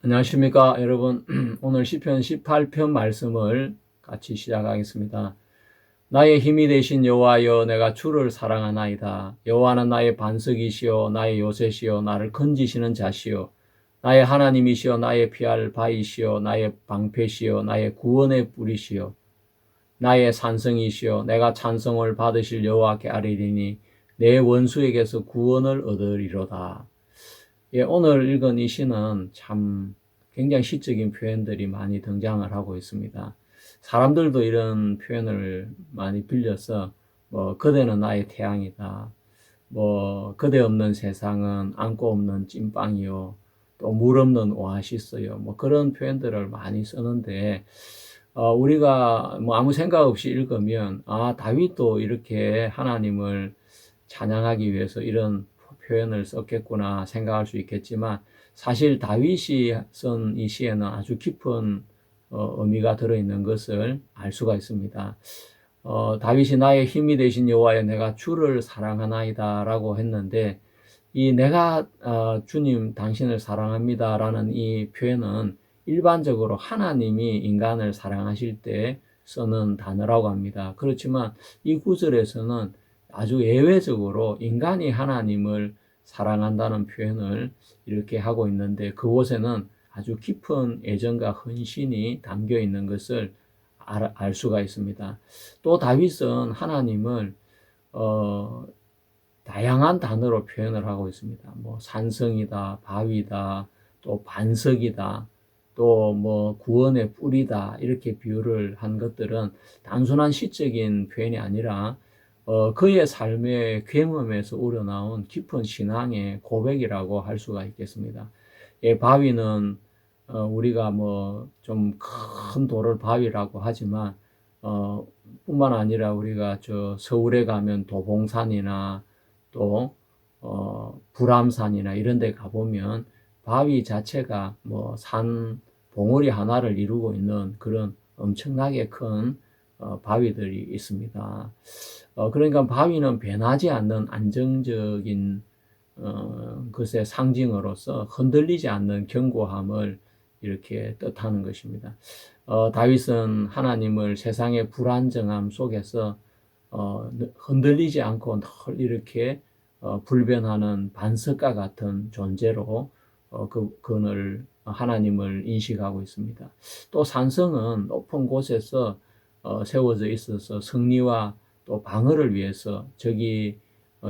안녕하십니까 여러분. 오늘 시편 18편 말씀을 같이 시작하겠습니다. 나의 힘이 되신 여호와여, 내가 주를 사랑하나이다. 여호와는 나의 반석이시요 나의 요새시요 나를 건지시는 자시요 나의 하나님이시요 나의 피할 바위시요 나의 방패시요 나의 구원의 뿌리시요 나의 산성이시요 내가 찬송을 받으실 여호와께 아뢰리니 내 원수에게서 구원을 얻으리로다. 오늘 읽은 이 시는 참 굉장히 시적인 표현들이 많이 등장을 하고 있습니다. 사람들도 이런 표현을 많이 빌려서 그대는 나의 태양이다. 그대 없는 세상은 안고 없는 찐빵이요. 또 물 없는 오아시스요. 그런 표현들을 많이 쓰는데, 우리가 아무 생각 없이 읽으면, 다윗도 이렇게 하나님을 찬양하기 위해서 이런 표현을 썼겠구나 생각할 수 있겠지만, 사실 다윗이 쓴 이 시에는 아주 깊은 의미가 들어있는 것을 알 수가 있습니다. 다윗이 나의 힘이 되신 여호와여, 내가 주를 사랑하나이다 라고 했는데, 이 내가 주님 당신을 사랑합니다 라는 이 표현은 일반적으로 하나님이 인간을 사랑하실 때 쓰는 단어라고 합니다. 그렇지만 이 구절에서는 아주 예외적으로 인간이 하나님을 사랑한다는 표현을 이렇게 하고 있는데, 그곳에는 아주 깊은 애정과 헌신이 담겨 있는 것을 알 수가 있습니다. 또 다윗은 하나님을 다양한 단어로 표현을 하고 있습니다. 산성이다, 바위다, 또 반석이다, 또 구원의 뿌리다, 이렇게 비유를 한 것들은 단순한 시적인 표현이 아니라 그의 삶의 경험에서 우러나온 깊은 신앙의 고백이라고 할 수가 있겠습니다. 바위는 우리가 좀 큰 돌을 바위라고 하지만 뿐만 아니라 우리가 서울에 가면 도봉산이나 또 불암산이나 이런 데 가보면 바위 자체가 산 봉우리 하나를 이루고 있는 그런 엄청나게 큰 바위들이 있습니다. 그러니까 바위는 변하지 않는 안정적인 것의 상징으로서 흔들리지 않는 견고함을 이렇게 뜻하는 것입니다. 다윗은 하나님을 세상의 불안정함 속에서 흔들리지 않고 늘 이렇게 불변하는 반석과 같은 존재로 그를 하나님을 인식하고 있습니다. 또 산성은 높은 곳에서 세워져 있어서 승리와 또 방어를 위해서 적이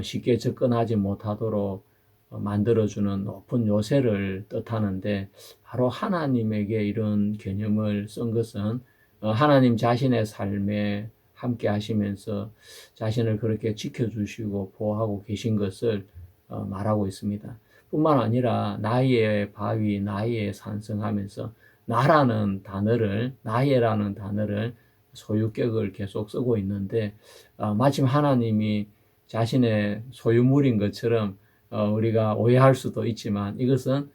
쉽게 접근하지 못하도록 만들어주는 높은 요새를 뜻하는데, 바로 하나님에게 이런 개념을 쓴 것은 하나님 자신의 삶에 함께 하시면서 자신을 그렇게 지켜주시고 보호하고 계신 것을 말하고 있습니다. 뿐만 아니라 나의 바위, 나의 산성하면서 나의라는 단어를 소유격을 계속 쓰고 있는데, 마침 하나님이 자신의 소유물인 것처럼 우리가 오해할 수도 있지만, 이것은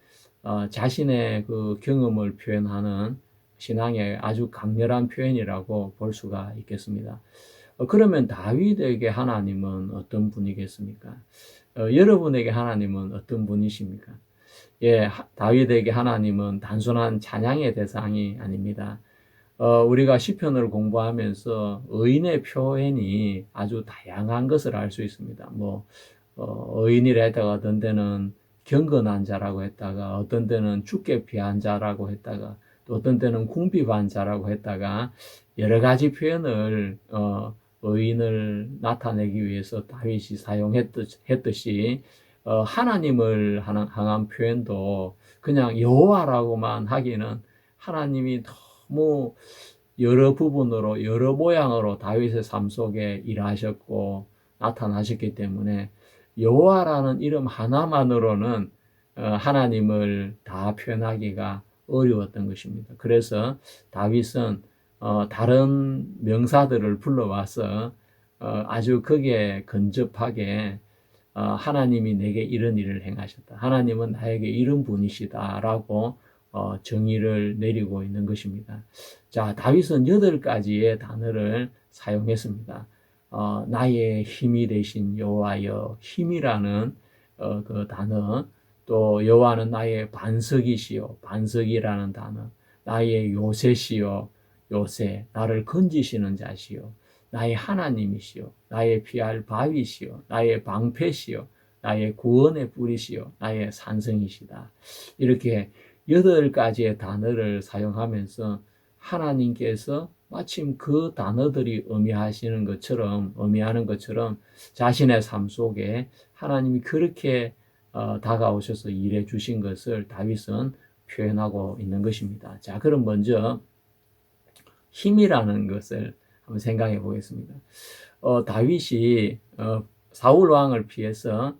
자신의 그 경험을 표현하는 신앙의 아주 강렬한 표현이라고 볼 수가 있겠습니다. 그러면 다윗에게 하나님은 어떤 분이겠습니까? 여러분에게 하나님은 어떤 분이십니까? 다윗에게 하나님은 단순한 찬양의 대상이 아닙니다. 우리가 시편을 공부하면서 의인의 표현이 아주 다양한 것을 알 수 있습니다. 의인이라 했다가 어떤 때는 경건한 자라고 했다가, 어떤 때는 죽게 피한 자라고 했다가, 또 어떤 때는 궁핍한 자라고 했다가, 여러 가지 표현을 의인을 나타내기 위해서 다윗이 사용했듯이 하나님을 향한 표현도 그냥 여호와라고만 하기는, 하나님이 너무 여러 부분으로 여러 모양으로 다윗의 삶 속에 일하셨고 나타나셨기 때문에 여호와라는 이름 하나만으로는 하나님을 다 표현하기가 어려웠던 것입니다. 그래서 다윗은 다른 명사들을 불러와서 아주 거기에 근접하게 하나님이 내게 이런 일을 행하셨다, 하나님은 나에게 이런 분이시다라고 정의를 내리고 있는 것입니다. 자, 다윗은 8가지의 단어를 사용했습니다. 나의 힘이 되신 여호와여, 힘이라는 그 단어, 또 여호와는 나의 반석이시요, 반석이라는 단어, 나의 요새시요, 요새, 나를 건지시는 자시요, 나의 하나님이시요, 나의 피할 바위시요, 나의 방패시요, 나의 구원의 뿌리시요, 나의 산성이시다. 이렇게 8가지의 단어를 사용하면서 하나님께서 마침 그 단어들이 의미하는 것처럼 자신의 삶 속에 하나님이 그렇게 다가오셔서 일해 주신 것을 다윗은 표현하고 있는 것입니다. 자, 그럼 먼저 힘이라는 것을 한번 생각해 보겠습니다. 다윗이 사울 왕을 피해서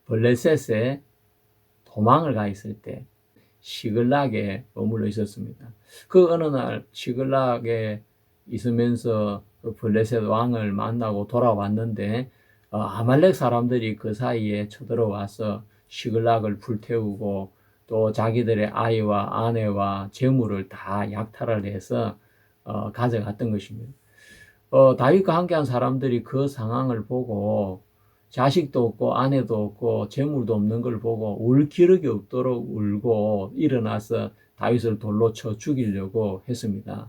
블레셋에 도망을 가 있을 때 시글락에 머물러 있었습니다. 그 어느 날 시글락에 있으면서 그 블레셋 왕을 만나고 돌아왔는데 아말렉 사람들이 그 사이에 쳐들어와서 시글락을 불태우고 또 자기들의 아이와 아내와 재물을 다 약탈을 해서 가져갔던 것입니다. 다윗과 함께한 사람들이 그 상황을 보고 자식도 없고 아내도 없고 재물도 없는 걸 보고 울 기력이 없도록 울고 일어나서 다윗을 돌로 쳐 죽이려고 했습니다.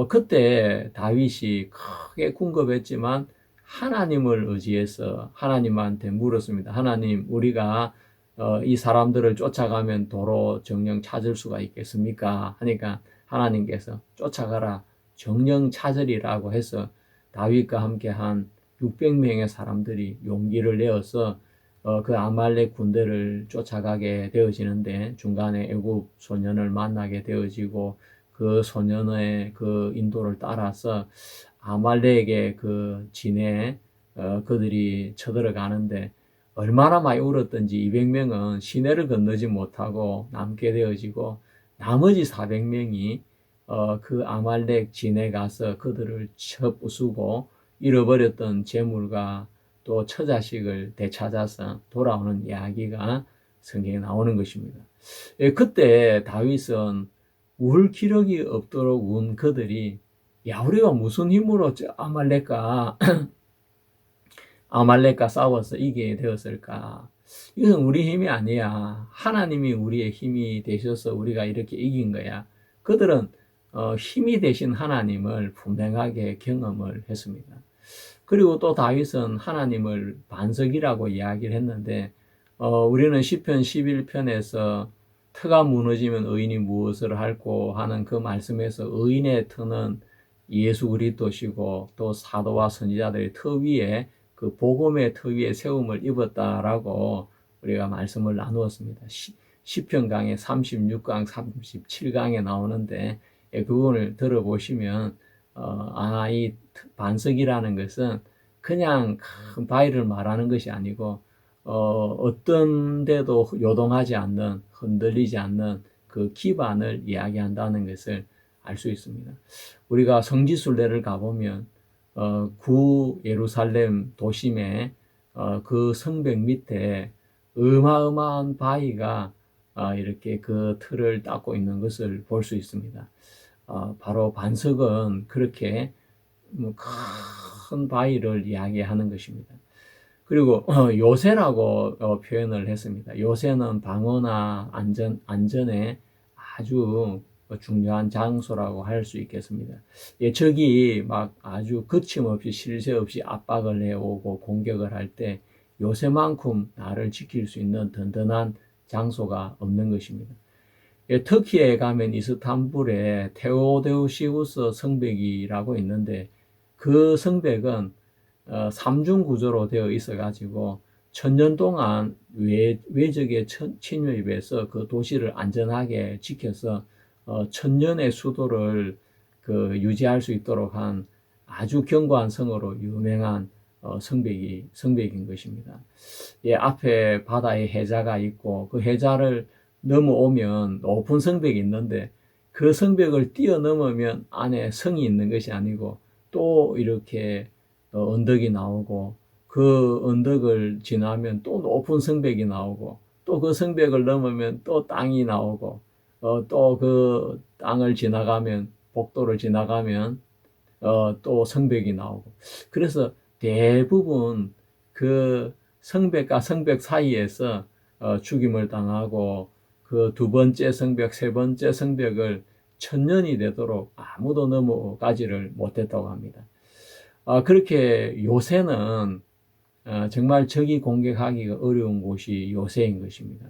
그때 다윗이 크게 궁급했지만 하나님을 의지해서 하나님한테 물었습니다. 하나님, 우리가 이 사람들을 쫓아가면 도로 정령 찾을 수가 있겠습니까? 하니까 하나님께서 쫓아가라, 정령 찾으리라고 해서 다윗과 함께한 600명의 사람들이 용기를 내어서 그 아말렉 군대를 쫓아가게 되어지는데 중간에 애굽 소년을 만나게 되어지고 그 소년의 그 인도를 따라서 아말렉의 그 진에 그들이 쳐들어가는데 얼마나 많이 울었던지 200명은 시내를 건너지 못하고 남게 되어지고 나머지 400명이 그 아말렉 진에 가서 그들을 쳐 부수고 잃어버렸던 재물과 또 처자식을 되찾아서 돌아오는 이야기가 성경에 나오는 것입니다. 그때 다윗은 울 기력이 없도록 운 그들이 야, 우리가 무슨 힘으로 아말렉과 싸워서 이기게 되었을까? 이것은 우리 힘이 아니야. 하나님이 우리의 힘이 되셔서 우리가 이렇게 이긴 거야. 그들은 힘이 되신 하나님을 분명하게 경험을 했습니다. 그리고 또 다윗은 하나님을 반석이라고 이야기를 했는데 우리는 시편 11편에서 터가 무너지면 의인이 무엇을 할꼬 하는 그 말씀에서 의인의 터는 예수 그리스도시고 또 사도와 선지자들의 터 위에 그 복음의 터 위에 세움을 입었다라고 우리가 말씀을 나누었습니다. 시편 강의 36강, 37강에 나오는데 그 부분을 들어보시면 이 반석이라는 것은 그냥 큰 바위를 말하는 것이 아니고 어떤 데도 요동하지 않는, 흔들리지 않는 그 기반을 이야기한다는 것을 알 수 있습니다. 우리가 성지순례를 가보면 구 예루살렘 도심에 그 성벽 밑에 어마어마한 바위가 이렇게 그 틀을 닦고 있는 것을 볼 수 있습니다. 바로 반석은 그렇게 큰 바위를 이야기하는 것입니다. 그리고 요새라고 표현을 했습니다. 요새는 방어나 안전에 아주 중요한 장소라고 할 수 있겠습니다. 적이 막 아주 거침없이 쉴 새 없이 압박을 해오고 공격을 할 때 요새만큼 나를 지킬 수 있는 든든한 장소가 없는 것입니다. 터키에 가면 이스탄불에 테오데우시우스 성벽이라고 있는데 그 성벽은 삼중 구조로 되어 있어 가지고 1000년 동안 외적의 침입에서 그 도시를 안전하게 지켜서 1000년의 수도를 유지할 수 있도록 한 아주 견고한 성으로 유명한 성벽인 것입니다. 앞에 바다에 해자가 있고 그 해자를 넘어오면 높은 성벽이 있는데 그 성벽을 뛰어넘으면 안에 성이 있는 것이 아니고 또 이렇게 언덕이 나오고 그 언덕을 지나면 또 높은 성벽이 나오고 또 그 성벽을 넘으면 또 땅이 나오고 또 그 땅을 지나가면 복도를 지나가면 또 성벽이 나오고 그래서 대부분 그 성벽과 성벽 사이에서 죽임을 당하고 그 두 번째 성벽, 세 번째 성벽을 천년이 되도록 아무도 넘어가지를 못했다고 합니다. 그렇게 요새는 정말 적이 공격하기가 어려운 곳이 요새인 것입니다.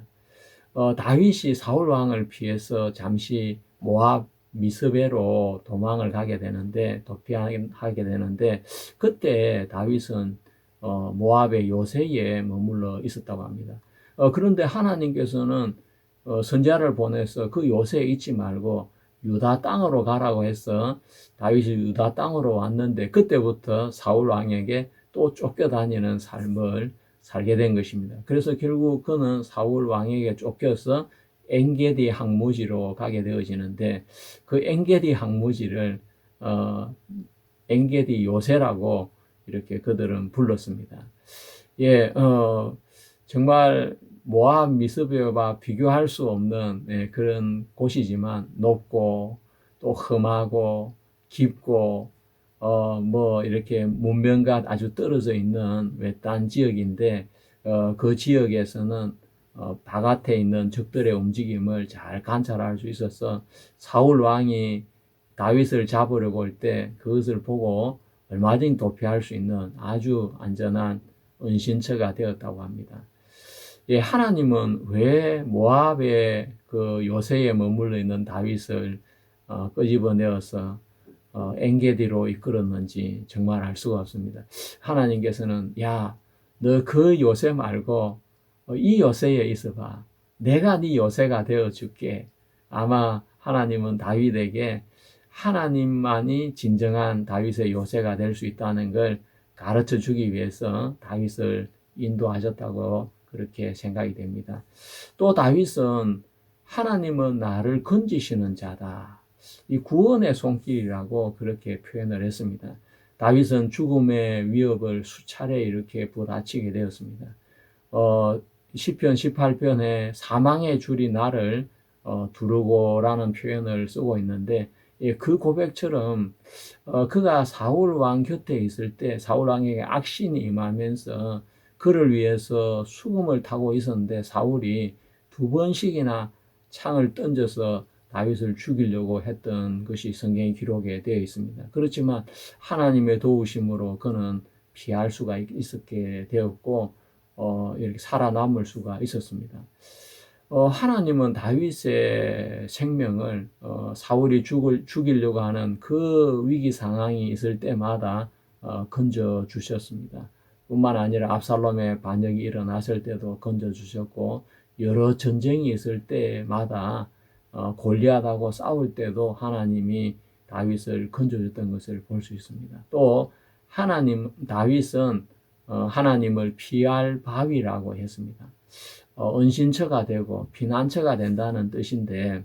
다윗이 사울 왕을 피해서 잠시 모압 미스베로 도망을 가게 되는데, 도피하게 되는데, 그때 다윗은 모압의 요새에 머물러 있었다고 합니다. 그런데 하나님께서는 선지자를 보내서 그 요새에 있지 말고 유다 땅으로 가라고 해서 다윗이 유다 땅으로 왔는데, 그때부터 사울 왕에게 또 쫓겨다니는 삶을 살게 된 것입니다. 그래서 결국 그는 사울 왕에게 쫓겨서 엔게디 항무지로 가게 되어지는데, 그 엔게디 항무지를 엔게디 요새라고 이렇게 그들은 불렀습니다. 예, 정말 모압 미스베와 비교할 수 없는 그런 곳이지만 높고 또 험하고 깊고 이렇게 문명과 아주 떨어져 있는 외딴 지역인데, 그 지역에서는 바깥에 있는 적들의 움직임을 잘 관찰할 수 있어서 사울 왕이 다윗을 잡으려고 할 때 그것을 보고 얼마든지 도피할 수 있는 아주 안전한 은신처가 되었다고 합니다. 예, 하나님은 왜 모압의 그 요새에 머물러 있는 다윗을 끄집어내어서 엔게디로 이끌었는지 정말 알 수가 없습니다. 하나님께서는 야, 너 그 요새 말고 이 요새에 있어봐. 내가 네 요새가 되어줄게. 아마 하나님은 다윗에게 하나님만이 진정한 다윗의 요새가 될 수 있다는 걸 가르쳐 주기 위해서 다윗을 인도하셨다고 그렇게 생각이 됩니다. 또 다윗은 하나님은 나를 건지시는 자다. 이 구원의 손길이라고 그렇게 표현을 했습니다. 다윗은 죽음의 위협을 수차례 이렇게 부딪히게 되었습니다. 시편 18편에 사망의 줄이 나를 두르고라는 표현을 쓰고 있는데, 그 고백처럼 그가 사울 왕 곁에 있을 때 사울 왕에게 악신이 임하면서 그를 위해서 수금을 타고 있었는데, 사울이 두 번씩이나 창을 던져서 다윗을 죽이려고 했던 것이 성경의 기록에 되어 있습니다. 그렇지만 하나님의 도우심으로 그는 피할 수가 있었게 되었고 이렇게 살아남을 수가 있었습니다. 하나님은 다윗의 생명을 사울이 죽이려고 하는 그 위기 상황이 있을 때마다 건져 주셨습니다. 뿐만 아니라 압살롬의 반역이 일어났을 때도 건져 주셨고, 여러 전쟁이 있을 때마다 골리앗하고 싸울 때도 하나님이 다윗을 건져줬던 것을 볼 수 있습니다. 또 다윗은 하나님을 피할 바위라고 했습니다. 은신처가 되고 피난처가 된다는 뜻인데,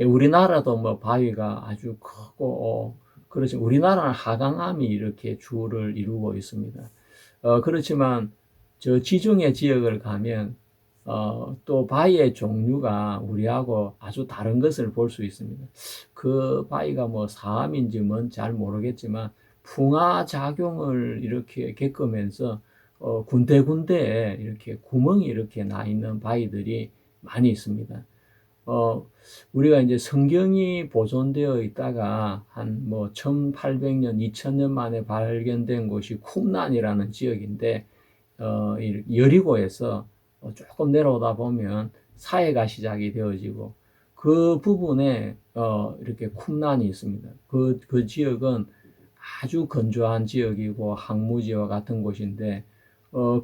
우리나라도 뭐 바위가 아주 크고 그렇지, 우리나라는 하강암이 이렇게 주를 이루고 있습니다. 그렇지만 저 지중해 지역을 가면 또 바위의 종류가 우리하고 아주 다른 것을 볼 수 있습니다. 그 바위가 뭐 사암인지 뭔 잘 모르겠지만 풍화 작용을 이렇게 겪으면서 군데군데 이렇게 구멍이 이렇게 나 있는 바위들이 많이 있습니다. 우리가 이제 성경이 보존되어 있다가 한 뭐 1800년, 2000년 만에 발견된 곳이 쿰란이라는 지역인데, 여리고에서 조금 내려오다 보면 사해가 시작이 되어지고, 그 부분에 이렇게 쿰란이 있습니다. 그 지역은 아주 건조한 지역이고 항무지와 같은 곳인데, 뭐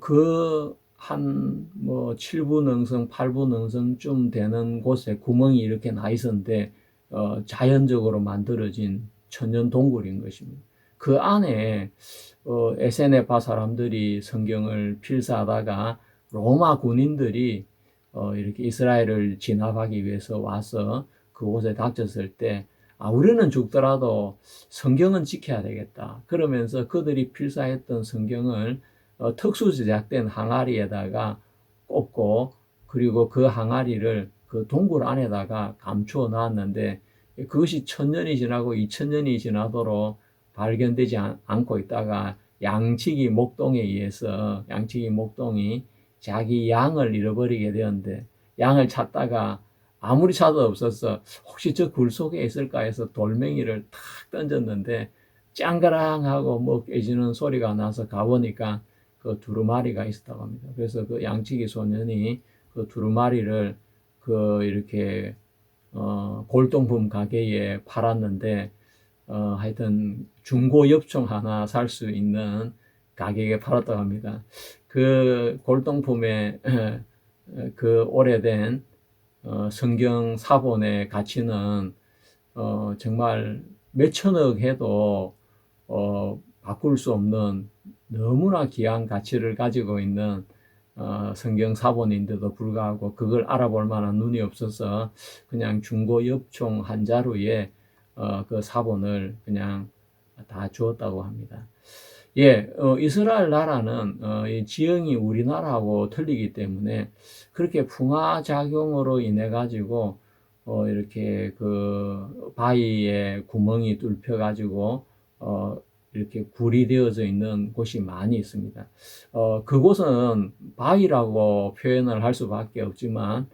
7부 능성, 8부 능성쯤 되는 곳에 구멍이 이렇게 나 있었는데, 자연적으로 만들어진 천연 동굴인 것입니다. 그 안에 에세네파 사람들이 성경을 필사하다가 로마 군인들이 이렇게 이스라엘을 진압하기 위해서 와서 그곳에 닥쳤을 때, 우리는 죽더라도 성경은 지켜야 되겠다. 그러면서 그들이 필사했던 성경을 특수 제작된 항아리에다가 꽂고, 그리고 그 항아리를 그 동굴 안에다가 감추어 놨는데, 그것이 1000년이 지나고 2000년이 지나도록 발견되지 않고 있다가 양치기 목동에 의해서 양치기 목동이 자기 양을 잃어버리게 되었는데 양을 찾다가 아무리 찾아도 없었어. 혹시 저 굴 속에 있을까 해서 돌멩이를 탁 던졌는데 짱그랑하고 뭐 깨지는 소리가 나서 가보니까 그 두루마리가 있었다고 합니다. 그래서 그 양치기 소년이 그 두루마리를 그 이렇게 골동품 가게에 팔았는데 하여튼 중고 엽총 하나 살 수 있는 가격에 팔았다고 합니다. 그 골동품의 그 오래된 성경 사본의 가치는 정말 몇천억 해도 바꿀 수 없는 너무나 귀한 가치를 가지고 있는 성경 사본인데도 불구하고 그걸 알아볼 만한 눈이 없어서 그냥 중고 엽총 한 자루에 그 사본을 그냥 다 주었다고 합니다. 예, 이스라엘 나라는 이 지형이 우리나라하고 틀리기 때문에 그렇게 풍화작용으로 인해 가지고 이렇게 그 바위에 구멍이 뚫혀 가지고 이렇게 굴이 되어져 있는 곳이 많이 있습니다. 그곳은 바위라고 표현을 할 수밖에 없지만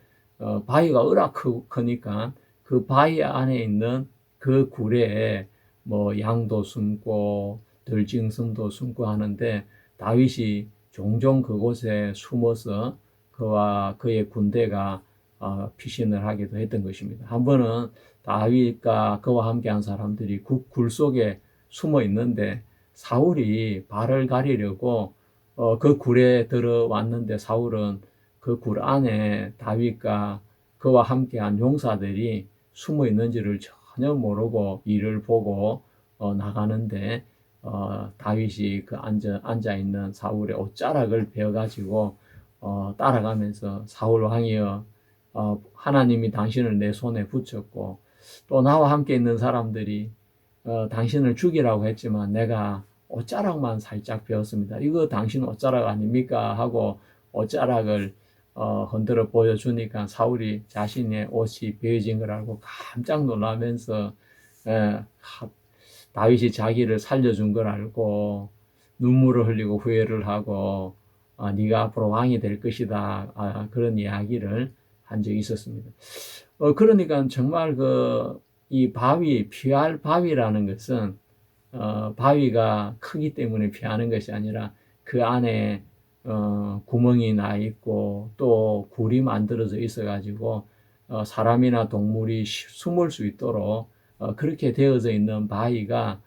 바위가 크니까 그 바위 안에 있는 그 굴에 뭐 양도 숨고 들짐승도 숨고 하는데 다윗이 종종 그곳에 숨어서 그와 그의 군대가 피신을 하기도 했던 것입니다. 한 번은 다윗과 그와 함께한 사람들이 굴 속에 숨어 있는데 사울이 발을 가리려고 그 굴에 들어왔는데 사울은 그 굴 안에 다윗과 그와 함께한 용사들이 숨어 있는지를 전혀 모르고 이를 보고 나가는데 다윗이 그 앉아 있는 사울의 옷자락을 베어 가지고 따라가면서 사울 왕이여 하나님이 당신을 내 손에 붙였고 또 나와 함께 있는 사람들이 당신을 죽이라고 했지만 내가 옷자락만 살짝 베었습니다. 이거 당신 옷자락 아닙니까? 하고 옷자락을 흔들어 보여주니까 사울이 자신의 옷이 베어진 걸 알고 깜짝 놀라면서 다윗이 자기를 살려준 걸 알고 눈물을 흘리고 후회를 하고 네가 앞으로 왕이 될 것이다. 그런 이야기를 한 적이 있었습니다. 그러니까 정말 이 바위, 피할 바위라는 것은 바위가 크기 때문에 피하는 것이 아니라 그 안에 구멍이 나 있고 또 굴이 만들어져 있어 가지고 사람이나 동물이 숨을 수 있도록 그렇게 되어져 있는 바위가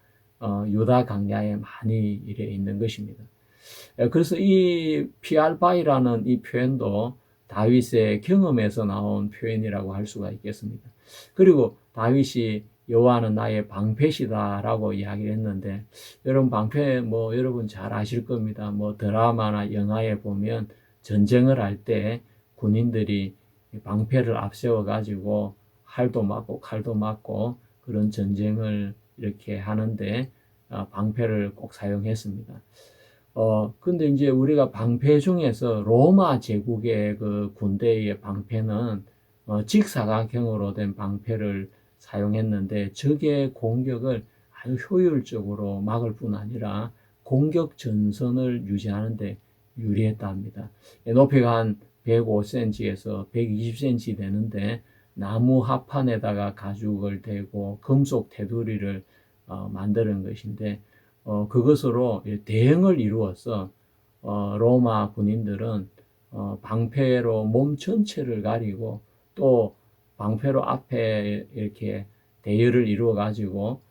유다 강야에 많이 이래 있는 것입니다. 그래서 이 피알바이라는 이 표현도 다윗의 경험에서 나온 표현이라고 할 수가 있겠습니다. 그리고 다윗이 여호와는 나의 방패시다라고 이야기를 했는데 여러분 방패 뭐 여러분 잘 아실 겁니다. 뭐 드라마나 영화에 보면 전쟁을 할 때 군인들이 방패를 앞세워 가지고 활도 맞고 칼도 맞고 그런 전쟁을 이렇게 하는데 방패를 꼭 사용했습니다. 근데 이제 우리가 방패 중에서 로마 제국의 그 군대의 방패는 직사각형으로 된 방패를 사용했는데 적의 공격을 아주 효율적으로 막을 뿐 아니라 공격 전선을 유지하는데 유리했다 합니다. 높이가 한 105cm에서 120cm 되는데 나무 합판에다가 가죽을 대고 금속 테두리를 만드는 것인데 그것으로 대응을 이루어서 로마 군인들은 방패로 몸 전체를 가리고 또 방패로 앞에 이렇게 대열을 이루어 가지고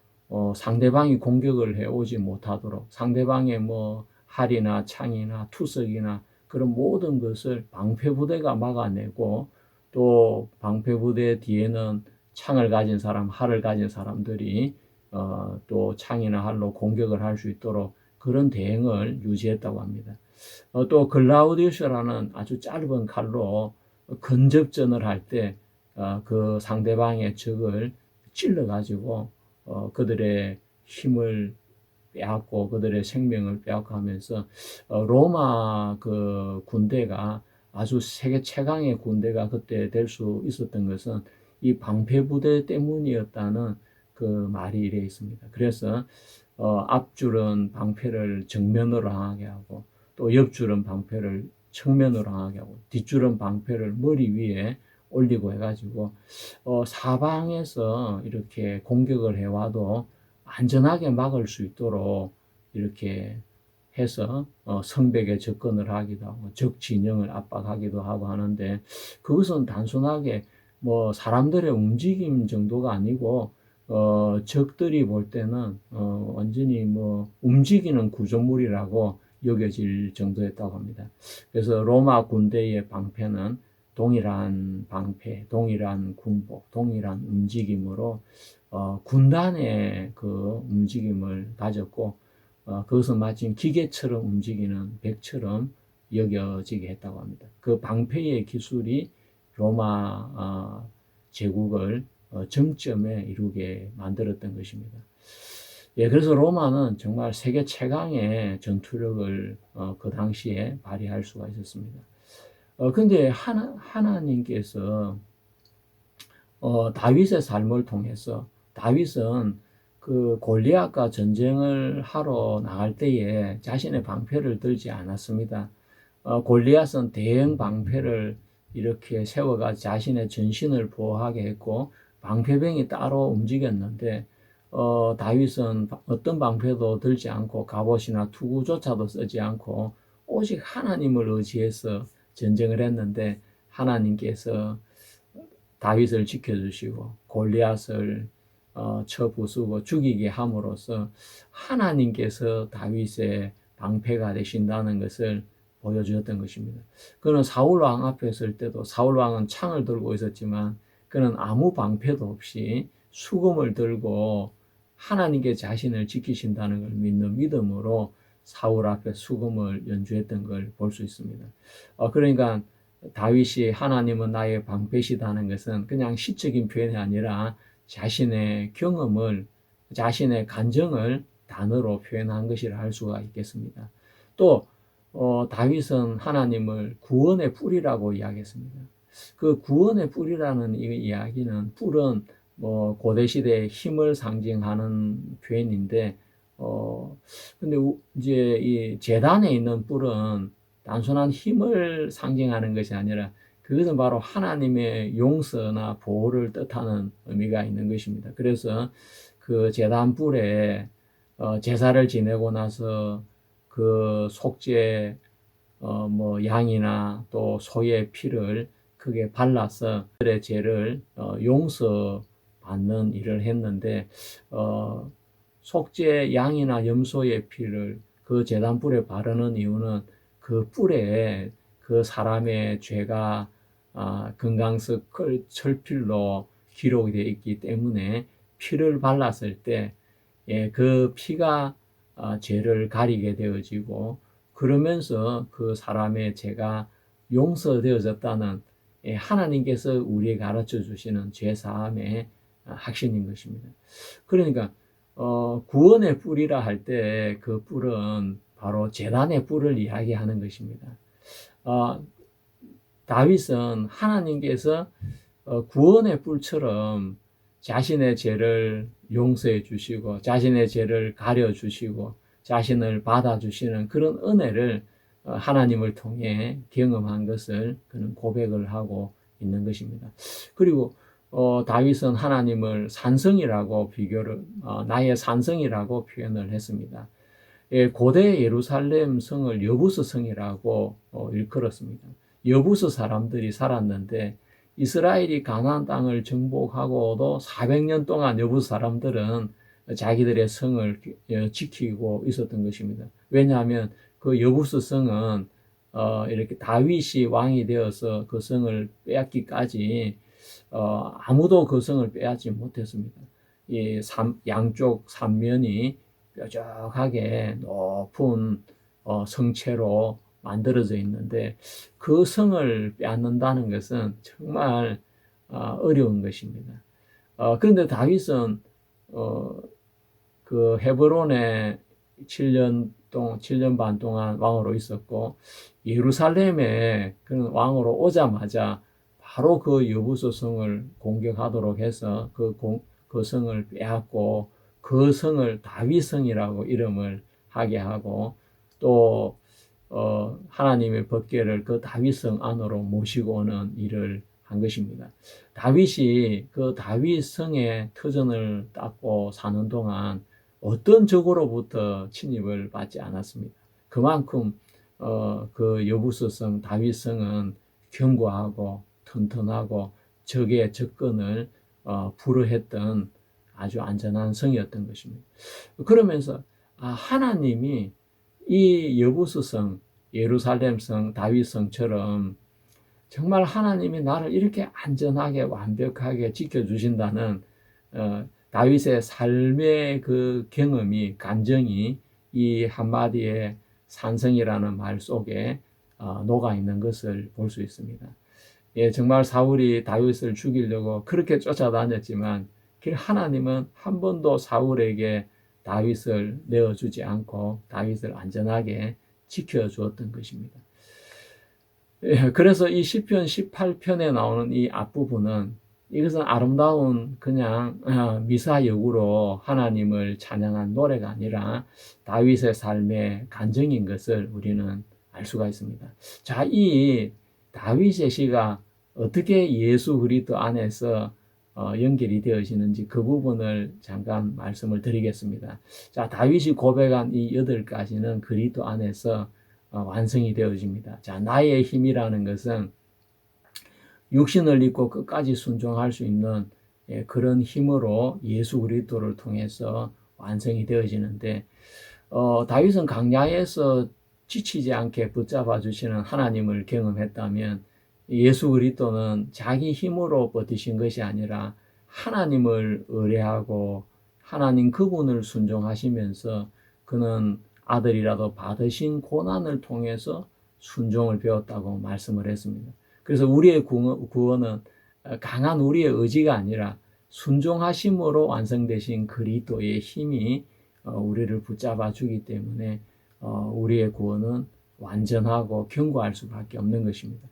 상대방이 공격을 해오지 못하도록 상대방의 뭐 활이나 창이나 투석이나 그런 모든 것을 방패 부대가 막아내고 또 방패 부대 뒤에는 창을 가진 사람, 활을 가진 사람들이 또 창이나 활로 공격을 할 수 있도록 그런 대응을 유지했다고 합니다. 또 글라우디우스라는 아주 짧은 칼로 근접전을 할 때 그 상대방의 적을 찔러 가지고 그들의 힘을 빼앗고 그들의 생명을 빼앗고 하면서 로마 그 군대가 아주 세계 최강의 군대가 그때 될 수 있었던 것은 이 방패 부대 때문이었다는 그 말이 이래 있습니다. 그래서 앞줄은 방패를 정면으로 향하게 하고 또 옆줄은 방패를 측면으로 향하게 하고 뒷줄은 방패를 머리 위에 올리고 해가지고 사방에서 이렇게 공격을 해와도 안전하게 막을 수 있도록 이렇게 해서 성벽에 접근을 하기도 하고 적 진영을 압박하기도 하고 하는데, 그것은 단순하게 뭐 사람들의 움직임 정도가 아니고 적들이 볼 때는 완전히 뭐 움직이는 구조물이라고 여겨질 정도였다고 합니다. 그래서 로마 군대의 방패는 동일한 방패, 동일한 군복, 동일한 움직임으로 군단의 그 움직임을 가졌고, 그것은 마치 기계처럼 움직이는 백처럼 여겨지게 했다고 합니다. 그 방패의 기술이 로마 제국을 정점에 이루게 만들었던 것입니다. 예, 그래서 로마는 정말 세계 최강의 전투력을 그 당시에 발휘할 수가 있었습니다. 근데 하나님께서 다윗의 삶을 통해서, 다윗은 그 골리앗과 전쟁을 하러 나갈 때에 자신의 방패를 들지 않았습니다. 골리앗은 대형 방패를 이렇게 세워가 자신의 전신을 보호하게 했고 방패병이 따로 움직였는데, 다윗은 어떤 방패도 들지 않고 갑옷이나 투구조차도 쓰지 않고 오직 하나님을 의지해서 전쟁을 했는데, 하나님께서 다윗을 지켜주시고 골리앗을 쳐 부수고 죽이게 함으로써 하나님께서 다윗의 방패가 되신다는 것을 보여주었던 것입니다. 그는 사울 왕 앞에 설 때도 사울 왕은 창을 들고 있었지만 그는 아무 방패도 없이 수금을 들고 하나님께 자신을 지키신다는 걸 믿는 믿음으로 사울 앞에 수금을 연주했던 걸 볼 수 있습니다. 그러니까 다윗이 하나님은 나의 방패시다는 것은 그냥 시적인 표현이 아니라 자신의 경험을, 자신의 간정을 단어로 표현한 것이라 할 수가 있겠습니다. 또 다윗은 하나님을 구원의 뿔이라고 이야기했습니다. 그 구원의 뿔이라는 이 이야기는, 뿔은 뭐 고대 시대의 힘을 상징하는 표현인데, 근데 이제 이 제단에 있는 뿔은 단순한 힘을 상징하는 것이 아니라 그것은 바로 하나님의 용서나 보호를 뜻하는 의미가 있는 것입니다. 그래서 그 제단 뿔에 제사를 지내고 나서 그 속죄 뭐 양이나 또 소의 피를 크게 발라서 그들의 죄를 용서받는 일을 했는데, 속죄 양이나 염소의 피를 그 제단 뿔에 바르는 이유는 그 뿔에 그 사람의 죄가 금강석 철필로 기록이 되어 있기 때문에 피를 발랐을 때 그 피가 죄를 가리게 되어지고, 그러면서 그 사람의 죄가 용서되어졌다는 하나님께서 우리에게 가르쳐 주시는 죄 사함의 확신인 것입니다. 그러니까 구원의 뿔이라 할 때 그 뿔은 바로 제단의 뿔을 이야기하는 것입니다. 다윗은 하나님께서 구원의 뿔처럼 자신의 죄를 용서해 주시고 자신의 죄를 가려 주시고 자신을 받아 주시는 그런 은혜를 하나님을 통해 경험한 것을 그는 고백을 하고 있는 것입니다. 그리고 다윗은 하나님을 산성이라고 나의 산성이라고 표현을 했습니다. 고대 예루살렘 성을 여부스 성이라고 일컬었습니다. 여부스 사람들이 살았는데, 이스라엘이 가나안 땅을 정복하고도 400년 동안 여부스 사람들은 자기들의 성을 지키고 있었던 것입니다. 왜냐하면 그 여부스 성은 이렇게 다윗이 왕이 되어서 그 성을 빼앗기까지 아무도 그 성을 빼앗지 못했습니다. 이 양쪽 삼면이 뾰족하게 높은 성체로 만들어져 있는데, 그 성을 빼앗는다는 것은 정말 어려운 것입니다. 그런데 다윗은 그 헤브론에 7년 반 동안 왕으로 있었고, 예루살렘에 그는 왕으로 오자마자 바로 그 여부스 성을 공격하도록 해서 그 성을 빼앗고 그 성을 다윗성이라고 이름을 하게 하고, 또 하나님의 법궤를 그 다윗성 안으로 모시고 오는 일을 한 것입니다. 다윗이 그 다윗성의 터전을 닦고 사는 동안 어떤 적으로부터 침입을 받지 않았습니다. 그만큼 그 여부스성 다윗성은 견고하고 튼튼하고 적의 접근을 불허했던 아주 안전한 성이었던 것입니다. 그러면서 하나님이 이 여부스성, 예루살렘성, 다윗성처럼 정말 하나님이 나를 이렇게 안전하게 완벽하게 지켜주신다는 다윗의 삶의 그 경험이, 감정이 이 한마디의 산성이라는 말 속에 녹아 있는 것을 볼 수 있습니다. 예, 정말 사울이 다윗을 죽이려고 그렇게 쫓아다녔지만 하나님은 한 번도 사울에게 다윗을 내어주지 않고 다윗을 안전하게 지켜주었던 것입니다. 예, 그래서 이 시편 18편에 나오는 이 앞부분은 이것은 아름다운 그냥 미사역으로 하나님을 찬양한 노래가 아니라 다윗의 삶의 간증인 것을 우리는 알 수가 있습니다. 자, 이 다윗의 시가 어떻게 예수 그리스도 안에서 연결이 되어지는지 그 부분을 잠깐 말씀을 드리겠습니다. 자, 다윗이 고백한 이 8가지는 그리스도 안에서 완성이 되어집니다. 자, 나의 힘이라는 것은 육신을 입고 끝까지 순종할 수 있는 그런 힘으로 예수 그리스도를 통해서 완성이 되어지는데 다윗은 광야에서 지치지 않게 붙잡아 주시는 하나님을 경험했다면 예수 그리스도는 자기 힘으로 버티신 것이 아니라 하나님을 의뢰하고 하나님 그분을 순종하시면서 그는 아들이라도 받으신 고난을 통해서 순종을 배웠다고 말씀을 했습니다. 그래서 우리의 구원은 강한 우리의 의지가 아니라 순종하심으로 완성되신 그리스도의 힘이 우리를 붙잡아 주기 때문에 우리의 구원은 완전하고 견고할 수밖에 없는 것입니다.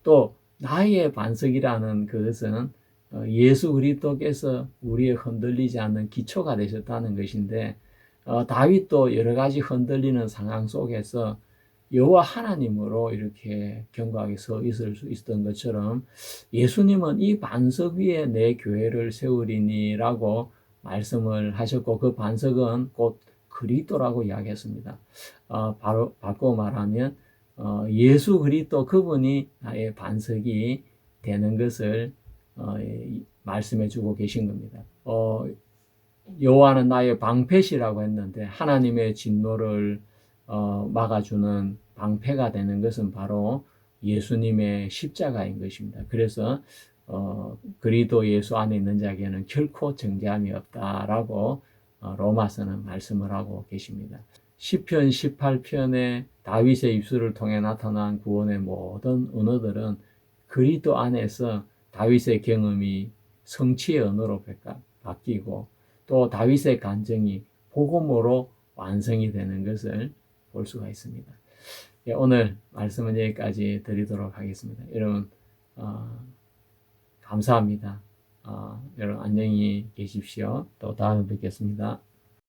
또 나의 반석이라는 그것은 예수 그리스도께서 우리의 흔들리지 않는 기초가 되셨다는 것인데 다윗도 여러 가지 흔들리는 상황 속에서 여호와 하나님으로 이렇게 견고하게 서 있을 수 있었던 것처럼 예수님은 이 반석 위에 내 교회를 세우리니라고 말씀을 하셨고 그 반석은 곧 그리스도라고 이야기했습니다. 바로 바꿔 말하면 예수 그리스도 그분이 나의 반석이 되는 것을 말씀해 주고 계신 겁니다. 여호와는 나의 방패시라고 했는데 하나님의 진노를 막아주는 방패가 되는 것은 바로 예수님의 십자가인 것입니다. 그래서 그리스도 예수 안에 있는 자에게는 결코 정죄함이 없다라고 로마서는 말씀을 하고 계십니다. 시편 18편의 다윗의 입술을 통해 나타난 구원의 모든 언어들은 그리스도 안에서 다윗의 경험이 성취의 언어로 바뀌고 또 다윗의 간증이 복음으로 완성이 되는 것을 볼 수가 있습니다. 예, 오늘 말씀은 여기까지 드리도록 하겠습니다. 여러분 감사합니다. 여러분 안녕히 계십시오. 또 다음에 뵙겠습니다.